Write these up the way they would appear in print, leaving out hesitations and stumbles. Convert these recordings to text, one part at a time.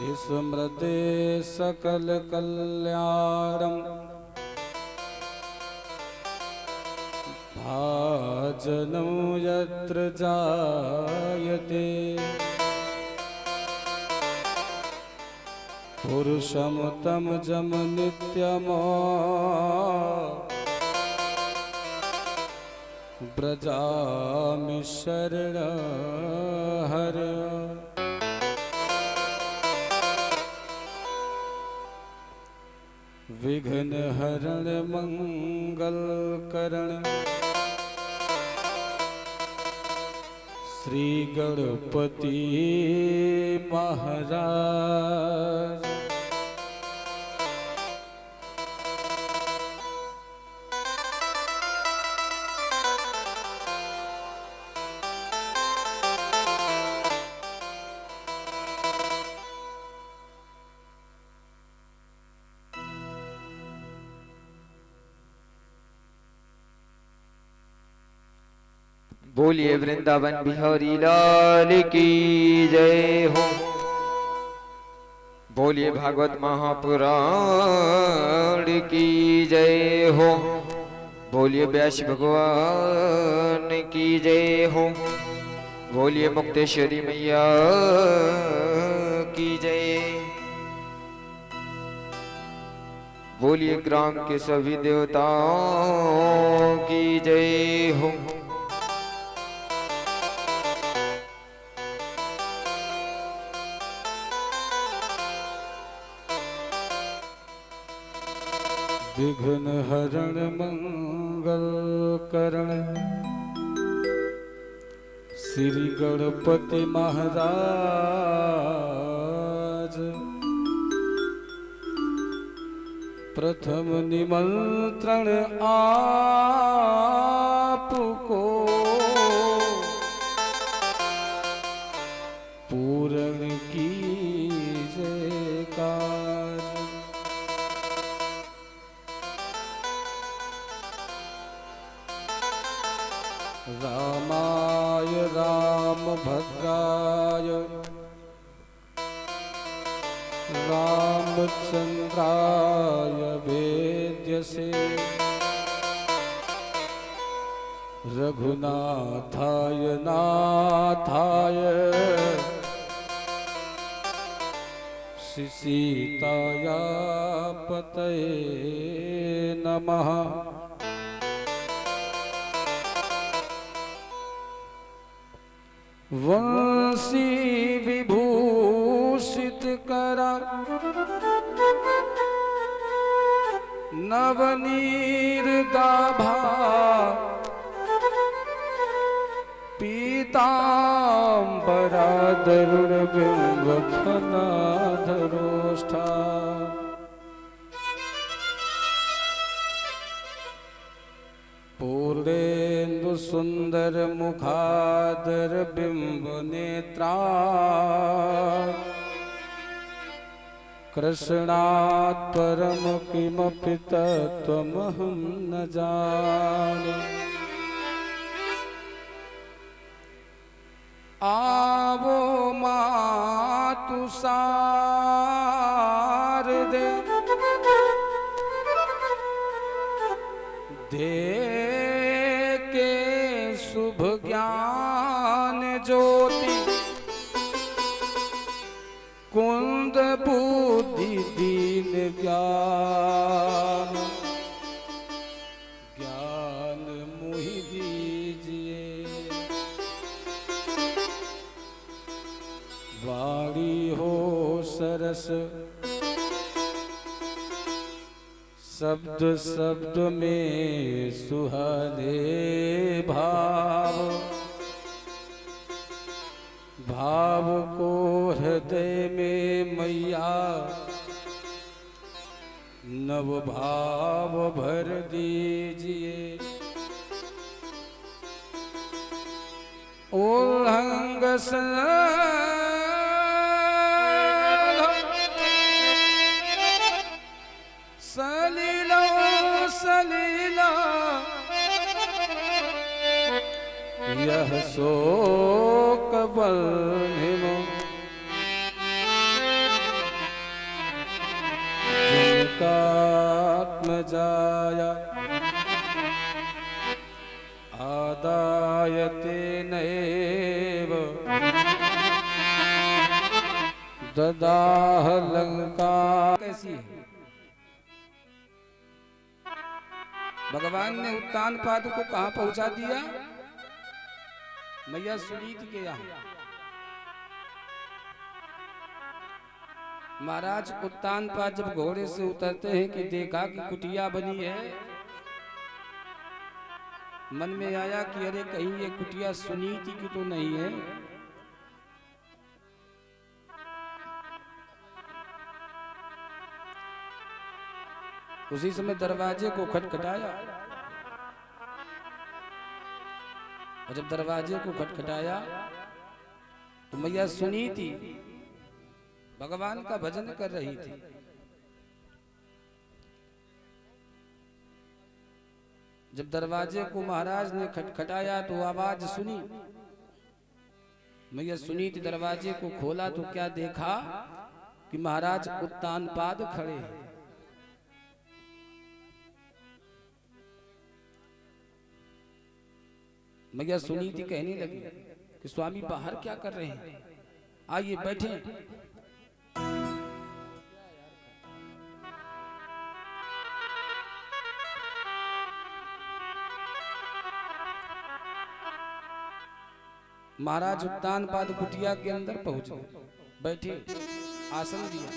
स्मृते सकल कल्याणं भाजनं यत्र जायते पुरुषं तं जम नित्यम् व्रजामि शरणहर। विघ्न हरण मंगल करण श्री गणपति महाराज। बोलिए वृंदावन बिहारी लाल की जय हो। बोलिए भागवत महापुराण की जय हो। बोलिए व्यास भगवान की जय हो। बोलिए मुक्तेश्वरी मैया की जय। बोलिए ग्राम के सभी देवताओं की जय हो। विघ्न हरण मंगल करण श्री गणपति महाराज। प्रथम निमंत्रण आपको पूर्ण कीजिए काज। रामाय रामभद्राय रामचंद्राय वेद्यसे रघुनाथाय नाथाय सीताया पतये नमः। वंशी विभूषित करा नवनीर गाभा पीतांबरा दरुण बिंब फनाधरोष्ठा। पूर्णेन्दु सुंदर मुखादर बिंब नेत्रा कृष्णात् परम किमपि तत्त्वमहं न जाने। आवो मातु शारदे दे के शुभ ज्ञान ज्योति कुंद बुद्धि दीन ज्ञान। ज्ञान मुहि दीजिए वाणी हो सरस शब्द शब्द में सुहाने भाव। भाव को हृदय में मैया नव भाव भर दीजिए। उल्लंघ सलीला सलीला यह सो। शोक बंधिनो ददाह लंका। कैसी है? भगवान ने उत्तान पाद को कहां पहुंचा दिया? मैया सुनीति के यहां। महाराज उत्तान पाद जब घोड़े से उतरते हैं कि देखा कि कुटिया बनी है, मन में आया कि अरे कहीं ये कुटिया सुनीति की तो नहीं है। उसी समय दरवाजे को खटखटाया, और जब दरवाजे को खटखटाया तो मैया सुनीति भगवान का भजन कर रही थी। जब दरवाजे को महाराज ने खटखटाया तो आवाज सुनी। मैया सुनीति दरवाजे को खोला तो क्या देखा कि महाराज उत्तान पाद खड़े हैं। मैया सुनीति कहने लगी कि स्वामी बाहर क्या कर रहे हैं, आइए बैठे। महाराज उत्तान पाद कुटिया के अंदर पहुंच गए, बैठे, आसन दिया।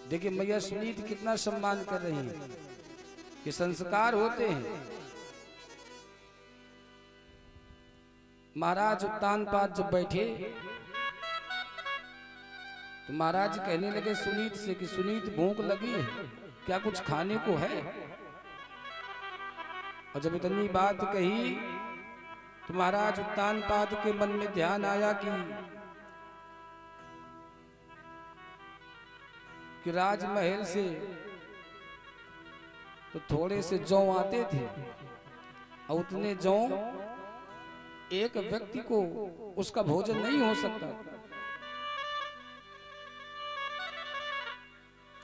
देखिए मैया सुनीति कितना सम्मान कर रही है, ये संस्कार होते हैं। महाराज उत्तान पाद जब बैठे तो महाराज कहने लगे सुनीत से कि सुनीत भूख लगी है क्या, कुछ खाने को है? और जब इतनी बात कही तो महाराज उत्तान पाद के मन में ध्यान आया कि राजमहल से तो थोड़े से जौ आते थे, और उतने जौ एक व्यक्ति को उसका भोजन नहीं हो सकता।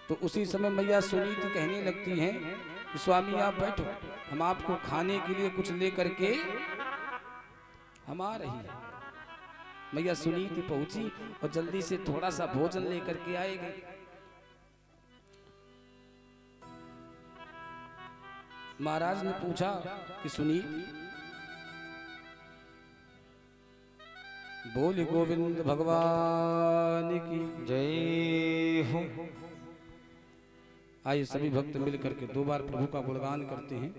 तो उसी समय मैया सुनीति कहने लगती हैं कि स्वामी आप बैठो, हम आपको खाने के लिए कुछ लेकर के हम आ रही हैं। मैया सुनीति पहुंची और जल्दी से थोड़ा सा भोजन लेकर के आएगी। महाराज ने पूछा कि सुनीति, बोल गोविंद भगवान की जय हो। आइए सभी भक्त मिलकर के 2 बार प्रभु का गुणगान करते हैं।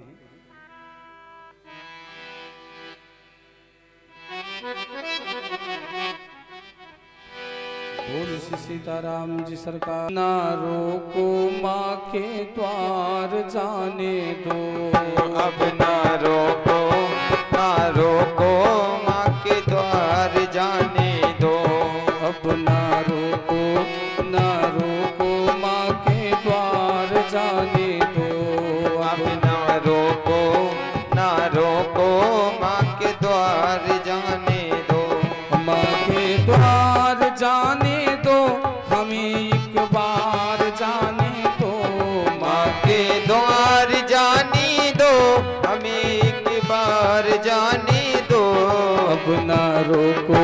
बोल श्री सीताराम जी सरकार। ना रोको माँ के द्वार जाने दो, अब ना रोको माँ के द्वार जाने दो। अब ना रोको माँ के द्वार जाने दो। अब ना रोको माँ के द्वार जाने दो। माँ के द्वार जाने दो, हमें एक बार जाने दो। माँ के द्वार जाने दो, हमें एक बार जाने दो। अब ना रोको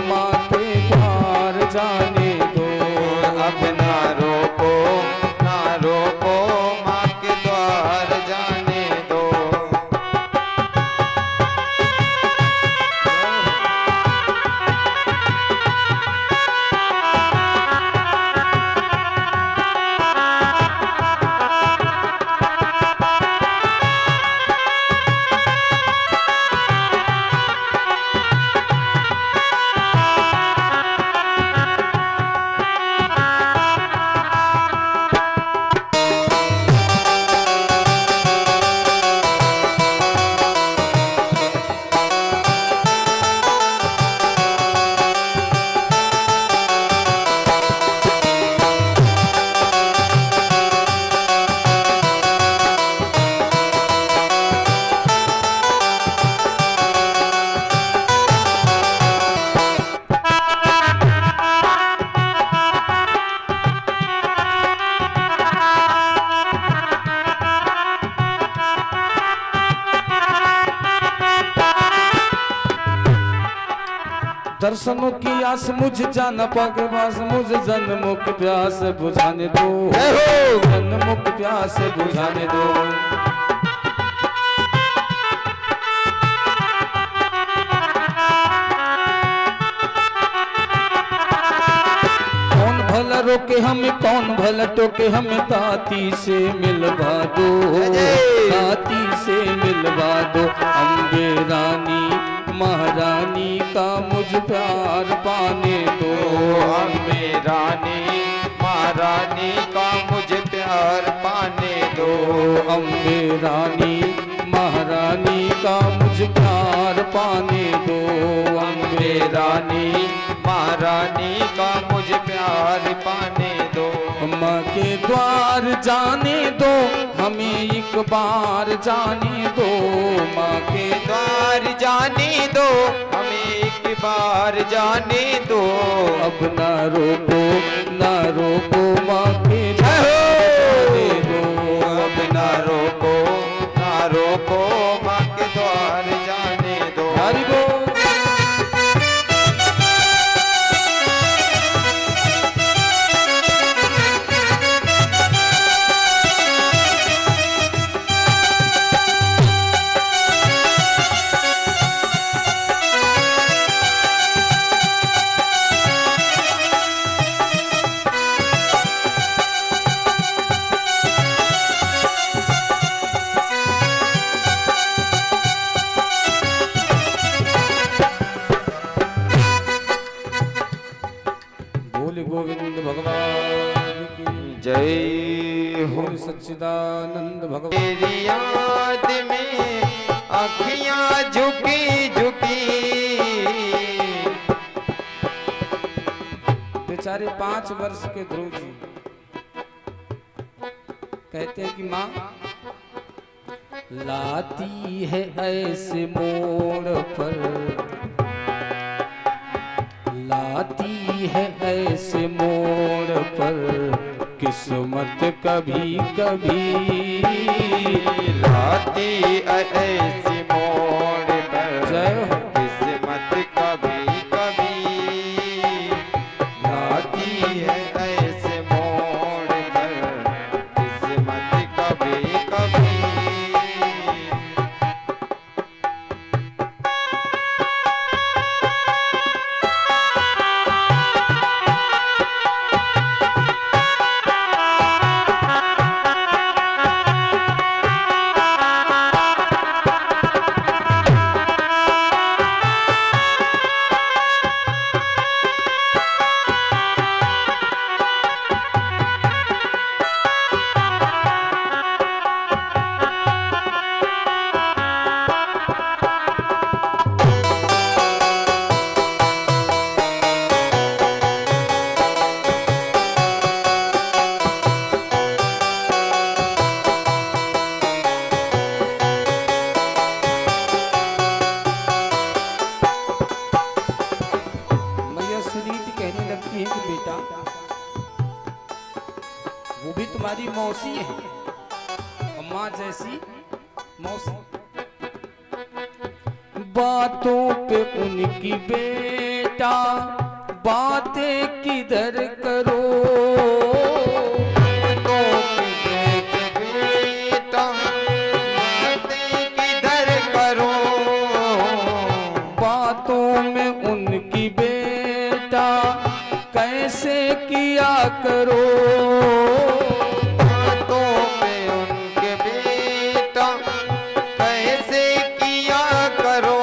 माँ के द्वार जाने दो। अब ना रोको माँ के द्वार जाने दो। दर्शनों की आस मुझ जान पाके पास मुझ जन्मों की प्यास बुझाने दो, जन्मों की प्यास बुझाने दो। कौन भला रोके हमें, कौन भला टोके हमें, ताती से मिलवा दो, ताती से मिलवा दो। अम्बे रानी महारानी का मुझ प्यार पाने दो, अम्बे रानी महारानी का मुझे प्यार पाने दो, अम्बे रानी महारानी का मुझ प्यार पाने दो, अम्बे रानी महारानी का मुझे प्यार पाने दो। माँ के द्वार जाने दो हमें एक बार जाने दो, माँ के द्वार जाने दो हमें एक बार जाने दो। अब ना रोको ना रोको माँ के जाने दो, अब ना रोको ना रोको माँ के द्वार जाने दो। हरि बोल। गोविंद भगवान की जय हो। बोल सच्चिदानंद भगवान। तेरी याद में अखियां झुकी झुकी, बेचारे 5 वर्ष के ध्रुव जी कहते हैं कि माँ लाती है ऐसे मोड़ पर, लाती है ऐसे मोड़ पर किस्मत कभी कभी, लाती ऐसी मोड़ पर जय हो। किस्मत कभी कभी, लाती है ऐसे मोड़ पर किस्मत कभी कभी। वो भी तुम्हारी मौसी है, अम्मा जैसी मौसी। बातों पे उनकी बेटा बातें किधर करो, बेटा बातें किधर करो, बातों में उनकी बेटा कैसे किया करो, बातों में उनके बेटा कैसे किया करो।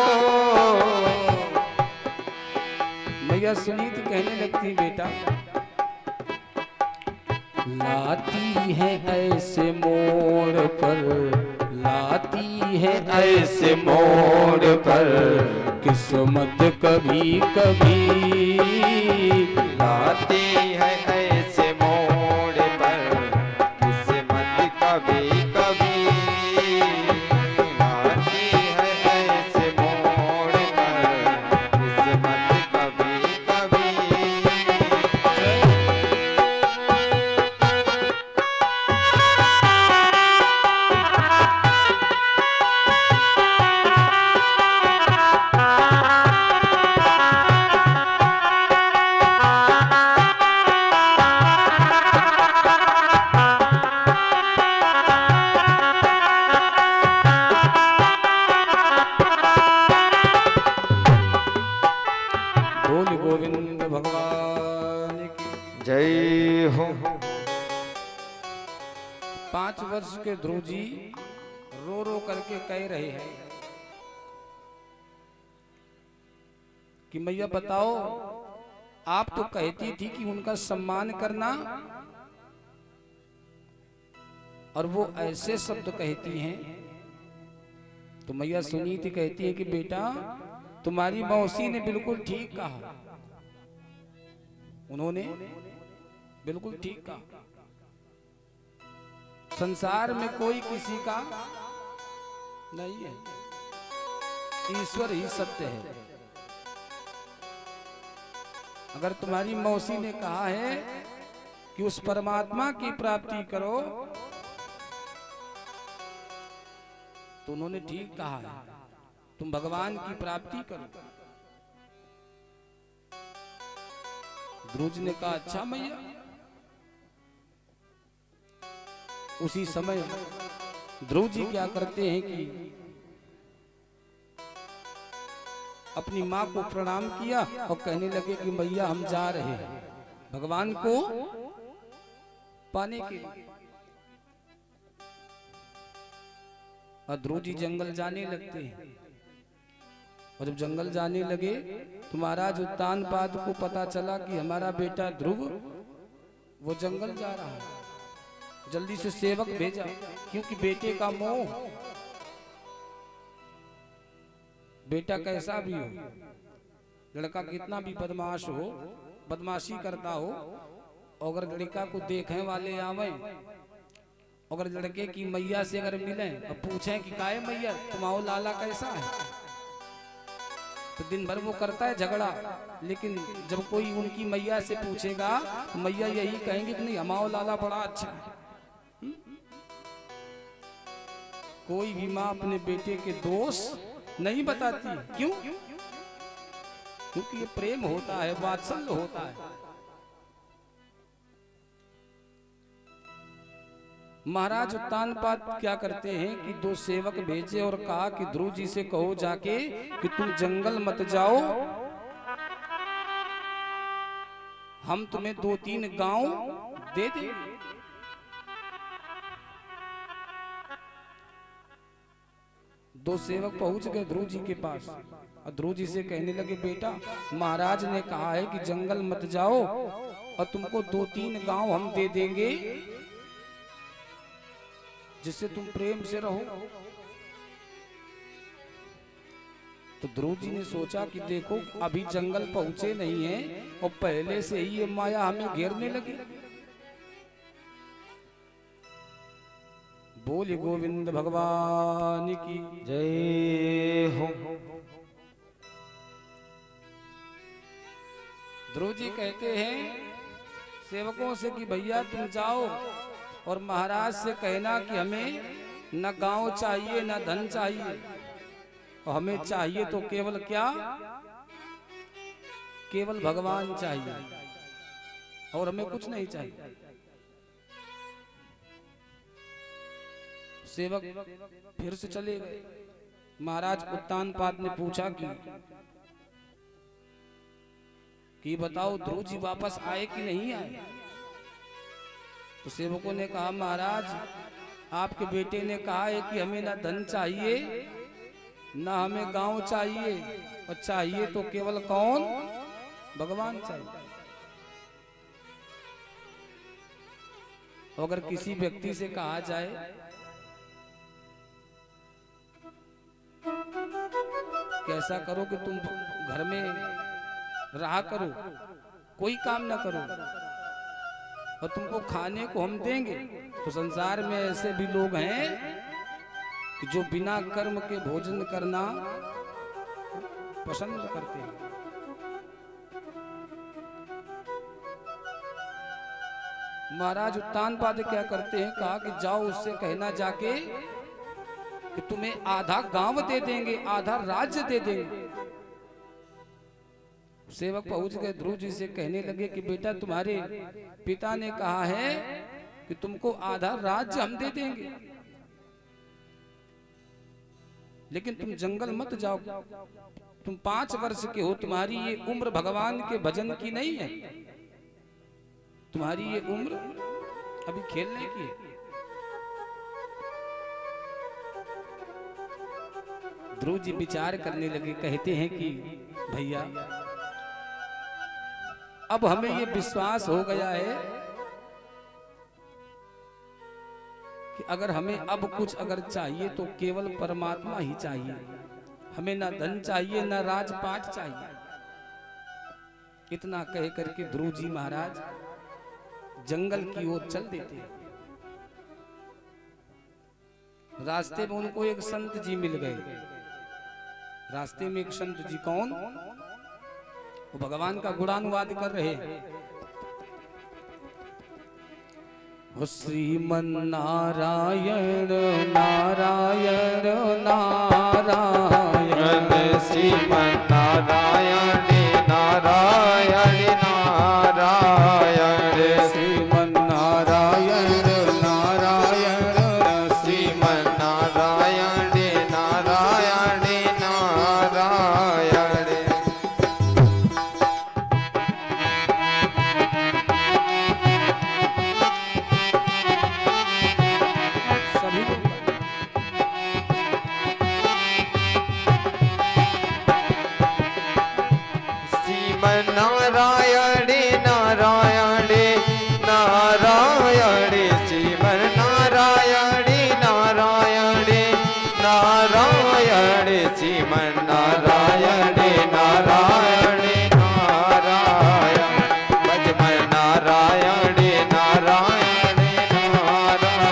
मैया सुनीत कहने लगती बेटा लाती है ऐसे मोड़ पर, लाती है ऐसे मोड़ पर किस्मत कभी कभी, लाती है ऐसे मोड़ पर किस्मत कभी कभी, लाती है ऐसे मोड़ पर किस्मत कभी कभी। 5 वर्ष के ध्रुव जी रो रो करके कह रहे हैं कि मैया बताओ, आप तो कहती थी कि उनका सम्मान करना, और वो ऐसे शब्द कहती हैं। तो मैया सुनीति कहती है कि बेटा, तुम्हारी मौसी ने बिल्कुल ठीक कहा, उन्होंने बिल्कुल ठीक कहा। संसार में कोई किसी का नहीं है, ईश्वर ही सत्य है। अगर तुम्हारी मौसी ने कहा है कि उस परमात्मा की प्राप्ति करो, तो उन्होंने ठीक कहा है, तुम भगवान की प्राप्ति करो। ध्रुव जी ने कहा अच्छा मैया। उसी समय ध्रुव जी क्या करते हैं कि अपनी माँ को प्रणाम किया और कहने लगे कि मैया हम जा रहे हैं भगवान को पाने के लिए। और ध्रुव जी जंगल जाने लगते हैं, और जब जंगल जाने लगे तो महाराज उत्तानपाद को पता चला कि हमारा बेटा ध्रुव वो जंगल जा रहा है। जल्दी से सेवक भेजा, क्योंकि बेटे का मोह, बेटा कैसा भी हो, लड़का कितना भी बदमाश हो, बदमाशी करता हो, अगर लड़का को देखने वाले आवे, अगर लड़के की मैया से अगर मिले और पूछें कि काहे मैया तुम्हारा लाला कैसा है, तो दिन भर वो करता है झगड़ा। लेकिन जब कोई उनकी मैया से पूछेगा तो मैया यही कहेंगे कि नहीं हमारा लाला बड़ा अच्छा है। कोई भी माँ अपने बेटे के दोष नहीं बताती, क्यों? क्योंकि ये प्रेम होता है, वात्सल्य होता है। महाराज उत्तानपाद क्या करते हैं कि 2 सेवक भेजे और कहा कि ध्रुव जी से कहो जाके कि तुम जंगल मत जाओ, हम तुम्हें 2-3 गांव दे देंगे। दो सेवक पहुंच गए ध्रुव जी के पास और ध्रुव जी से कहने लगे बेटा, महाराज ने कहा है कि जंगल मत जाओ और तुमको 2-3 गांव हम दे देंगे जिससे तुम प्रेम से रहो। तो ध्रुव जी ने सोचा कि देखो अभी जंगल पहुंचे नहीं है और पहले से ही ये माया हमें घेरने लगी। बोले गोविंद भगवान की जय हो। ध्रुव जी कहते हैं सेवकों से कि भैया तुम जाओ और महाराज से कहना कि हमें न गांव चाहिए न धन चाहिए, और हमें चाहिए तो केवल क्या, केवल भगवान चाहिए, और हमें कुछ नहीं चाहिए। सेवक फिर से चले गए। महाराज उत्तानपाद ने पूछा कि बताओ ध्रुव जी वापस आए कि नहीं आए। तो सेवकों ने कहा महाराज आपके बेटे ने कहा है कि हमें ना धन चाहिए ना हमें गांव चाहिए, और चाहिए तो केवल कौन, भगवान चाहिए। अगर किसी व्यक्ति से कहा जाए कैसा करो कि तुम घर में रहा करो, कोई काम ना करो और तुमको खाने को हम देंगे, तो संसार में ऐसे भी लोग हैं कि जो बिना कर्म के भोजन करना पसंद करते हैं। महाराज उत्तानपाद क्या करते हैं, कहा कि जाओ उससे कहना जाके कि तुम्हें आधा गांव दे देंगे, आधा राज्य दे देंगे। सेवक पहुंच गए ध्रुव जी से कहने लगे कि बेटा तुम्हारे पिता ने कहा है कि तुमको आधा राज्य हम दे देंगे, लेकिन तुम जंगल मत जाओ। तुम 5 वर्ष के हो, तुम्हारी ये उम्र भगवान के भजन की नहीं है, तुम्हारी ये उम्र अभी खेलने की है। ध्रुव जी विचार करने लगे, कहते हैं कि भैया अब हमें ये विश्वास हो गया है कि अगर हमें अब कुछ अगर चाहिए तो केवल परमात्मा ही चाहिए। हमें ना धन चाहिए ना राजपाट चाहिए। इतना कह करके ध्रुव जी महाराज जंगल की ओर चल देते हैं। रास्ते में उनको एक संत जी मिल गए। रास्ते में एक संत जी, कौन? वो भगवान का गुणानुवाद कर रहे हैं। श्रीमन नारायण नारायण नारायण, श्रीमन नारायण नारायण नारायण, श्रीमन नारायण नारायण, श्रीमन नारायण नारायण नारायण। सभी लोग श्रीमन नारायण नारायण नारायण, श्रीमन नारायण नारायण नारायण, श्रीमन नारायण नारायण नारायण, भजमन नारायण नारायण नारायण।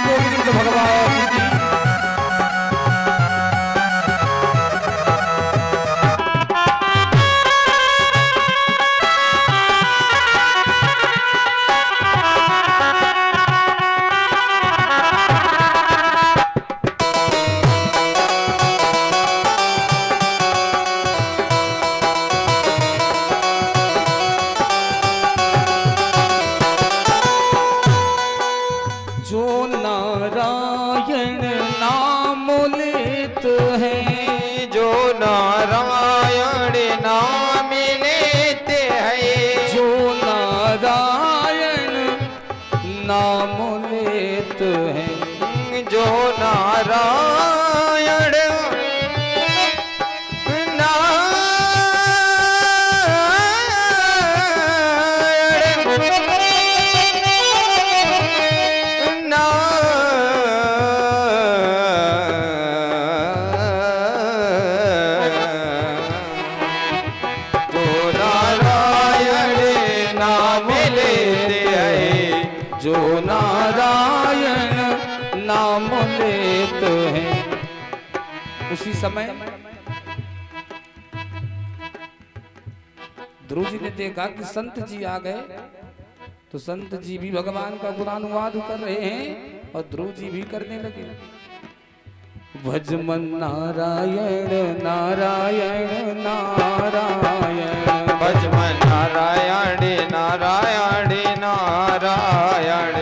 गोविंद भगवान की जो नारायण नाम लेत है, जो नारायण नाम लेते हैं, जो नारायण नाम लेत है, जो नारायण जो नारायण नाम लेत है। उसी समय ध्रुव जी ने देखा कि संत जी आ गए, तो संत जी भी भगवान का गुणानुवाद कर रहे हैं और ध्रुव जी भी करने लगे। भजमन नारायण नारायण नारायण, भजमन नारायण नारायण नारायण।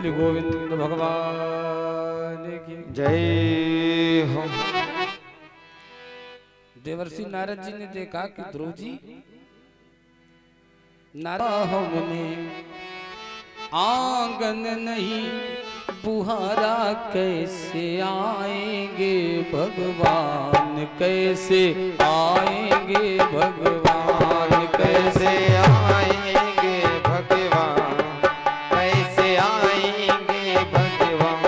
गोविंद भगवान की जय हो। देवर्षि नारद जी ने देखा कि ध्रुव जी नारायण हमने आंगन नहीं बुहारा, कैसे आएंगे भगवान, कैसे आएंगे भगवान, कैसे आएंगे भगवान, कैसे आएंगे भगवान।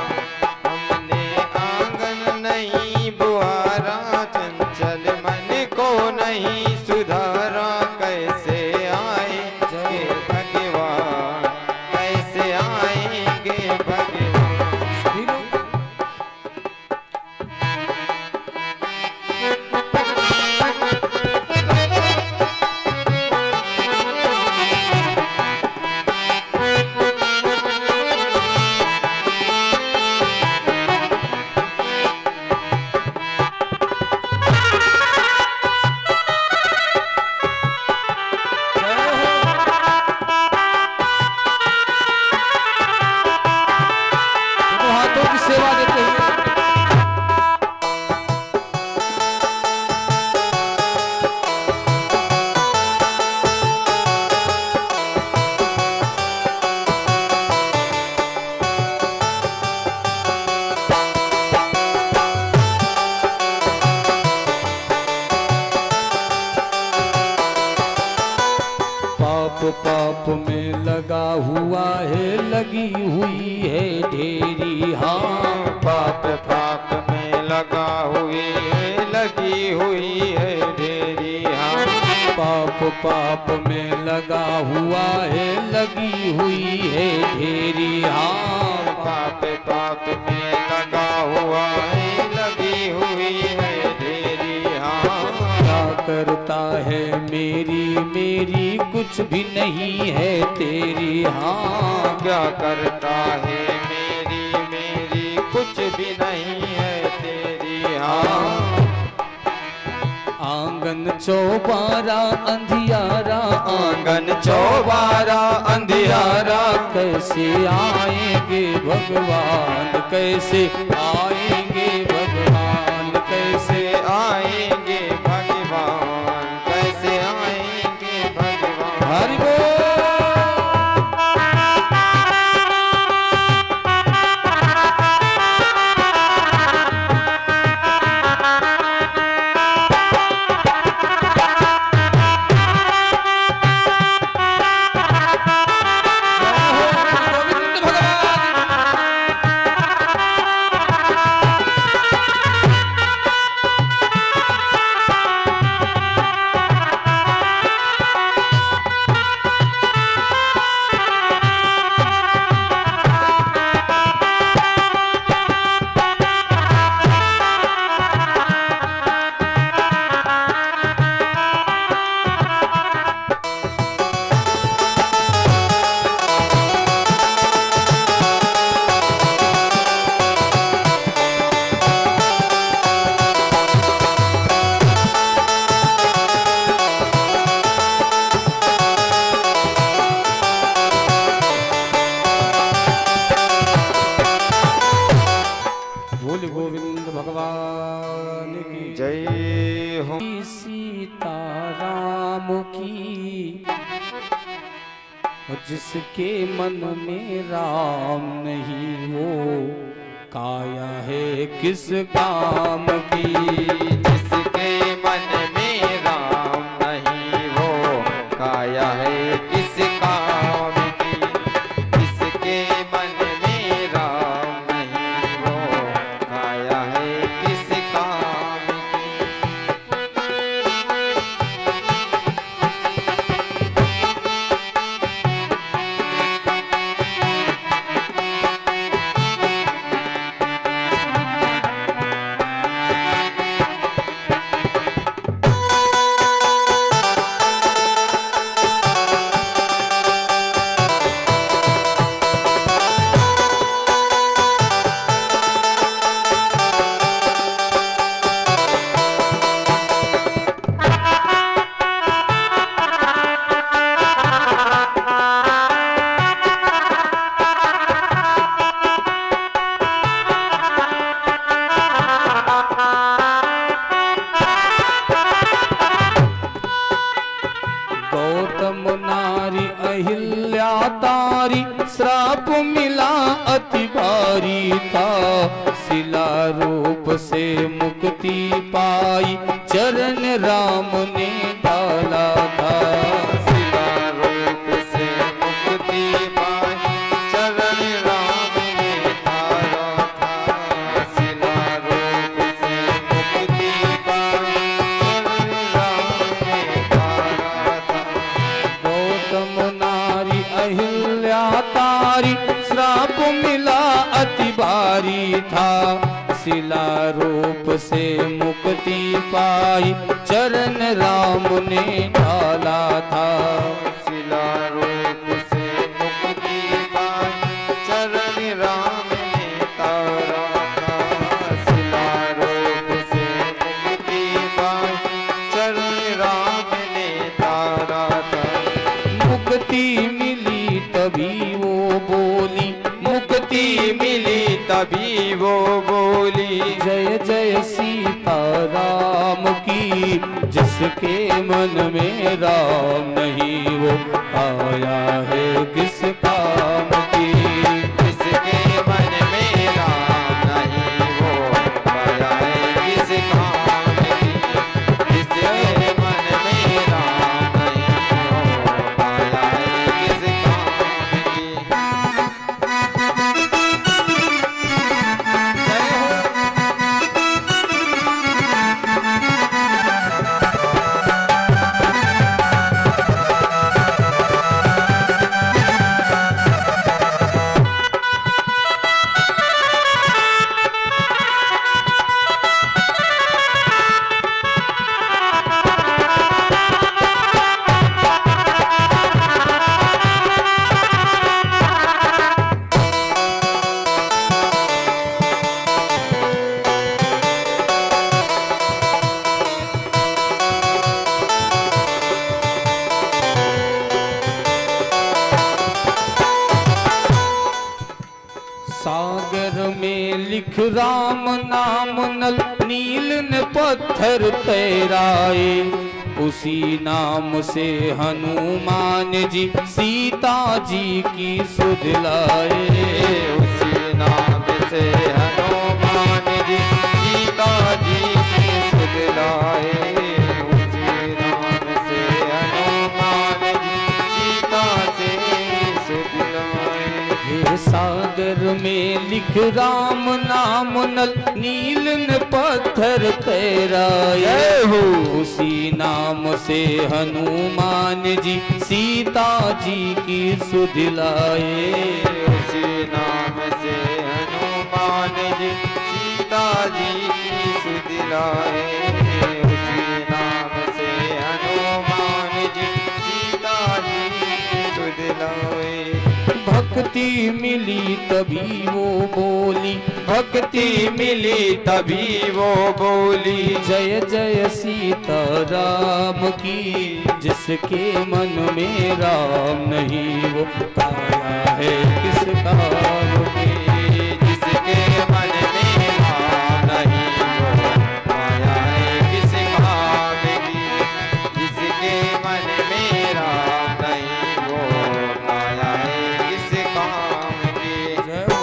हमने आंगन नहीं बुआरा, चंचल मन को नहीं सुधारा, कैसे आएंगे भगवान, कैसे आएंगे सेवा देते हुए पाप में लगा हुआ है, लगी हुई है ढेरी। हाँ, पाप में लगा हुई है, लगी हुई है ढेरी। हाँ, पाप में लगा हुआ है, लगी हुई है ढेरी। हाँ, पाप में लगा हुआ है, लगी हुई है ढेरी। हाँ, क्या करता है मेरी कुछ भी नहीं है तेरी। हाँ, क्या करता है मेरी कुछ भी नहीं है तेरी। हाँ, आंगन चौबारा अंधियारा, आंगन चौबारा अंधियारा, कैसे आएंगे भगवान, कैसे आएंगे भगवान, कैसे आएंगे भगवान, कैसे आएंगे भगवान। हरि बोल। गोविंद भगवान की जय हो। सीताराम की, जिसके मन में राम नहीं वो काया है किस काम की। जिसके मन में राम नहीं वो काया है किस काम की। जिसके मन में राम नहीं वो काया है किस काम की। गौतम नारी अहिल्या तारी, श्राप मिला अति भारी था। शिला रूप से मुक्ति पाई, चरण राम ने डाला था। शिला रूप से मुक्ति पाई, चरण राम ने डाला था। शिला रूप से मुक्ति पाई, चरण राम ने डाला था। गौतम नारी अहिल्या तारी, श्राप मिला अति भारी था। शिला रूप से मुक्ति पाई, चरण राम ने डाला था। शिला रूप से मुक्ति पाई, चरण राम ने डाला था। शिला रूप से मुक्ति पाई, चरण राम ने डाला था। मुक्ति मिली तभी वो बोली, मुक्ति मिली तभी वो बोली, जय जय सीता राम की, जिसके मन में राम नहीं वो आया है किस काम की। जिसके मन में राम नहीं वो आया है किस काम की। जिसके मन में राम नहीं वो आया है किस काम की। सागर में लिख राम नाम नल नील ने पत्थर तैराए, उसी नाम से हनुमान जी सीता जी की सुध लाए। उसी नाम से हनुमान जी सीता जी की सुध लाए। उसी नाम से हनुमान जी सीता से सुध लाए। हे सागर में लिख राम नाम नल नील ने पत्थर तैराए, हो उसी नाम से हनुमान जी सीता जी की सुध लाए। उसी नाम से हनुमान जी सीता जी की सुध लाए। उसी नाम से हनुमान जी सीता जी की सुध लाए। भक्ति मिली तभी वो बोली, भक्ति मिली तभी वो बोली, जय जय सीता राम की, जिसके मन में राम नहीं वो आया है किस काम की। जिसके मन में राम नहीं वो आया है किस काम की। जिसके मन में राम नहीं वो आया है किस काम की। जय हो।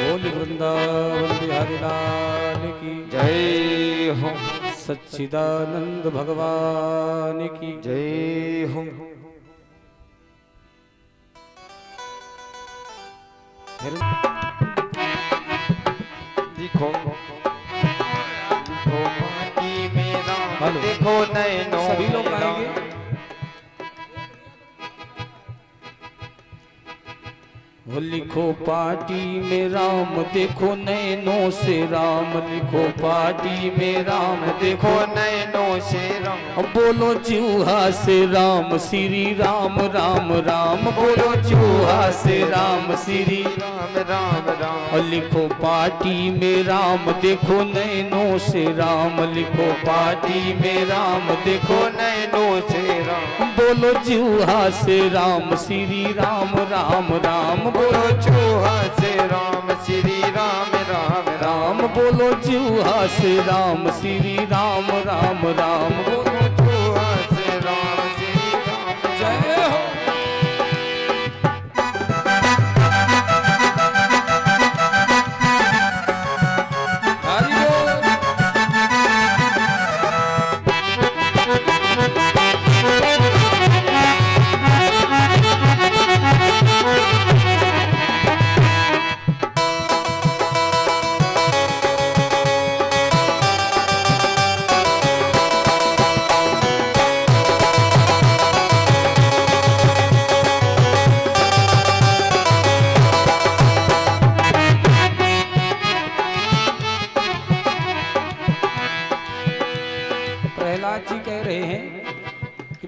बोल वृंदावन बिहारी लाल की, जय हो सच्चिदानंद भगवान की। जय हो। देखो देखो माटी में राम, हेलो। देखो नैनों सभी लोग में राम। गाएंगे। वो लिखो पार्टी में राम, देखो नैनों से राम, लिखो पार्टी में राम, देखो देखो नैनों से राम। बोलो चूहा से राम, श्री राम राम राम, बोलो चूहा से राम श्री। राम राम राम। और लिखो पार्टी में राम, देखो नैनों से राम, लिखो पार्टी में राम, देखो देखो नैनों से राम। बोलो चूहा से राम, श्री राम राम राम, बोलो चूहा से राम, श्री राम राम राम। राम बोलो चूहा से राम, श्री राम राम राम, बोलो चूहा से राम, श्री राम। जय हो। हरि बोल।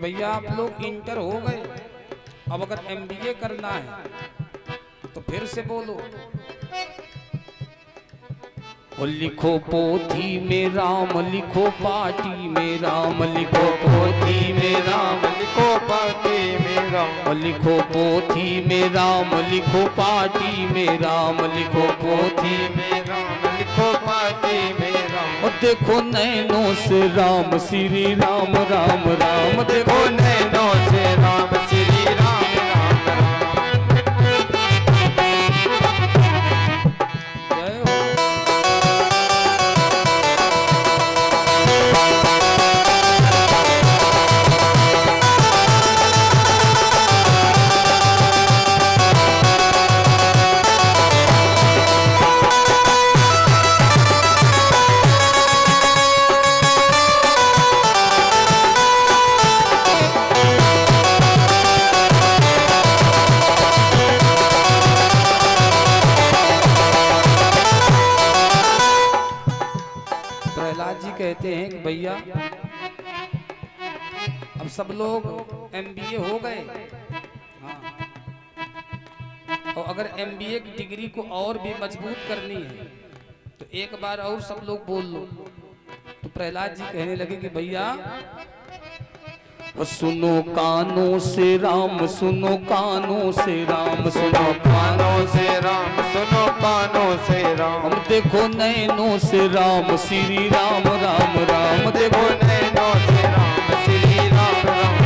भैया आप लोग इंटर हो गए, अब अगर एमबीए करना है तो फिर से बोलो। और लिखो पोथी में राम, लिखो पाटी में राम, लिखो पोथी में राम, लिखो पाती मेरा और लिखो पोथी में राम, लिखो पाटी में राम, लिखो पोथी मेरा लिखो पाती मेरा और देखो नैनों से राम श्री राम राम राम, देखो नैनों से राम श्री राम राम राम। जय हो। प्रहलाद जी कहते हैं कि भैया अब सब लोग एमबीए हो गए, हाँ, और अगर एमबीए की डिग्री को और भी मजबूत करनी है तो एक बार और सब लोग बोल लो। तो प्रहलाद जी कहने लगे कि भैया सुनो कानों से राम, सुनो कानों से राम, सुनो कानों से राम सुनो कानों से राम, हम देखो नैनों से राम श्री राम राम राम, देखो नैनों से राम श्री राम राम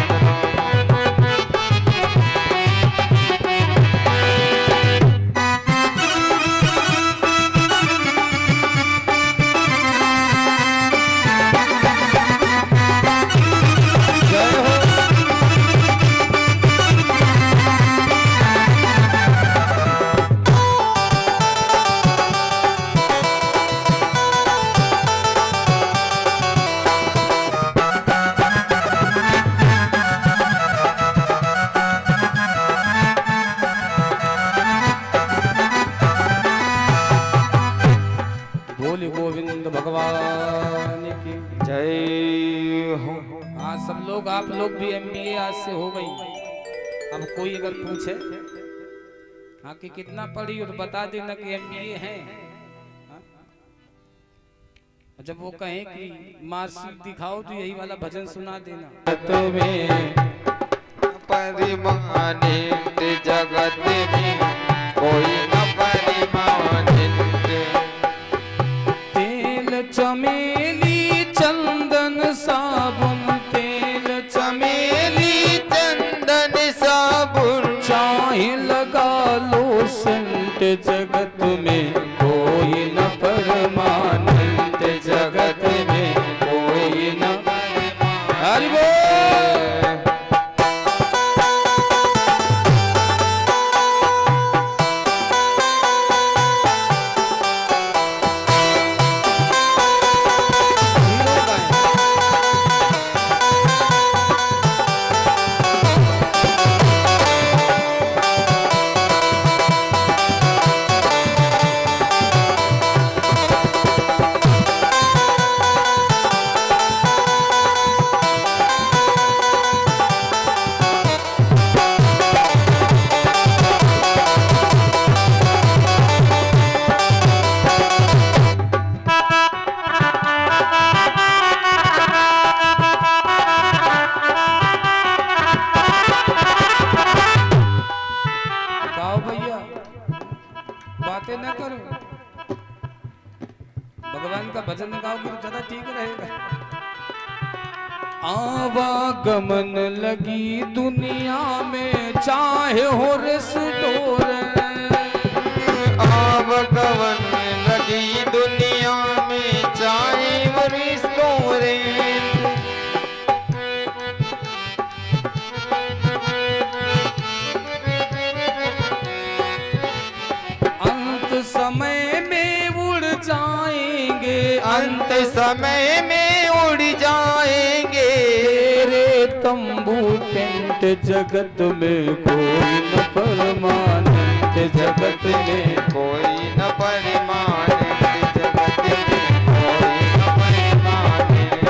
बोले गोविंद भगवान की जय हो। आज सब लोग आप लोग भी एमबीए आज से हो गई। अब कोई अगर पूछे हाँ कि कितना पढ़ी हो तो बता देना कि एमबीए है, हाँ? जब वो कहें कि मार्कशीट दिखाओ तो यही वाला भजन सुना देना। तुम्हें परिमानित जगत में कोई न परिमानित, तेल चमेली चंदन साबुन, तेल चमेली चंदन साबुन, चाहे लगा लो संत जगत में कोई न परमानंद, जगत में कोई न हरि बोल। गाओ भैया, बातें ना करो, भगवान का भजन गाओगे तो ज्यादा ठीक रहेगा। आवागमन लगी दुनिया में चाहे हो रेस्टोरेंट, आवागमन लगी दुनिया में चाहे वो रेस्टोरेंट, अंत समय में उड़ जाएंगे, अंत समय में उड़ जाएंगे, तेरे तंबू टेंट जगत में कोई न परमानंद, जगत में कोई न परिमानित, जगत में कोई न परिमानित।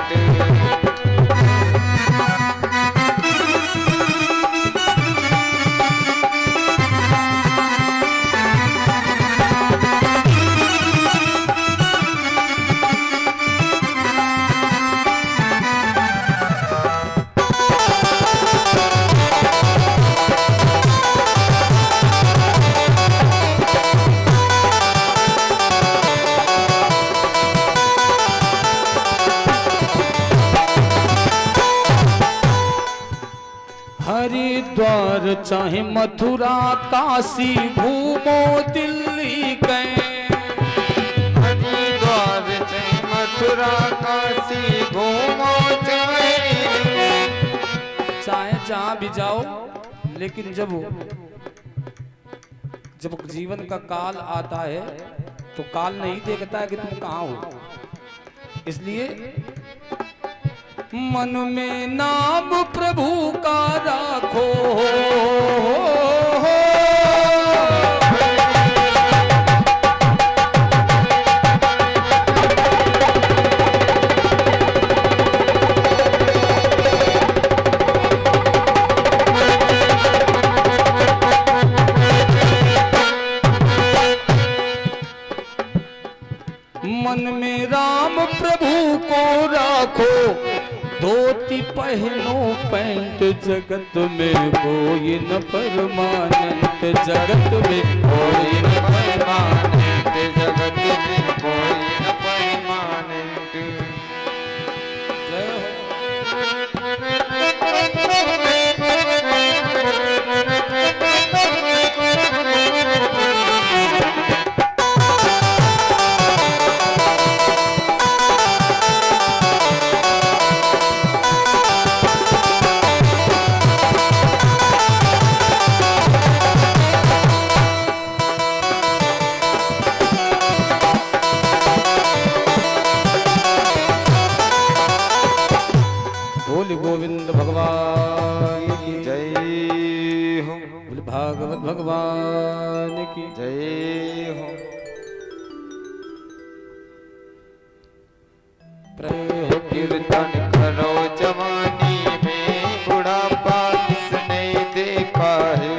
हरिद्वार चाहे मथुरा काशी घूमो दिल्ली गए, हरिद्वार चाहे मथुरा काशी घूमो चाहे जहां भी जाओ, लेकिन जब जीवन का काल आता है तो काल नहीं देखता है कि तुम कहां हो। इसलिए मन में नाम प्रभु का राखो, मन में राम प्रभु को राखो, धोती पहनो पैंट, जगत में कोई न परमानंद, जगत में कोई न परमानंद, जगत में कोई न परमानंद। जय हो। गोविंद भगवान की जय हो, भागवत भगवान की जय हो। प्रभु कीर्तन करो जवानी में, बुढ़ापा किसने देखा है।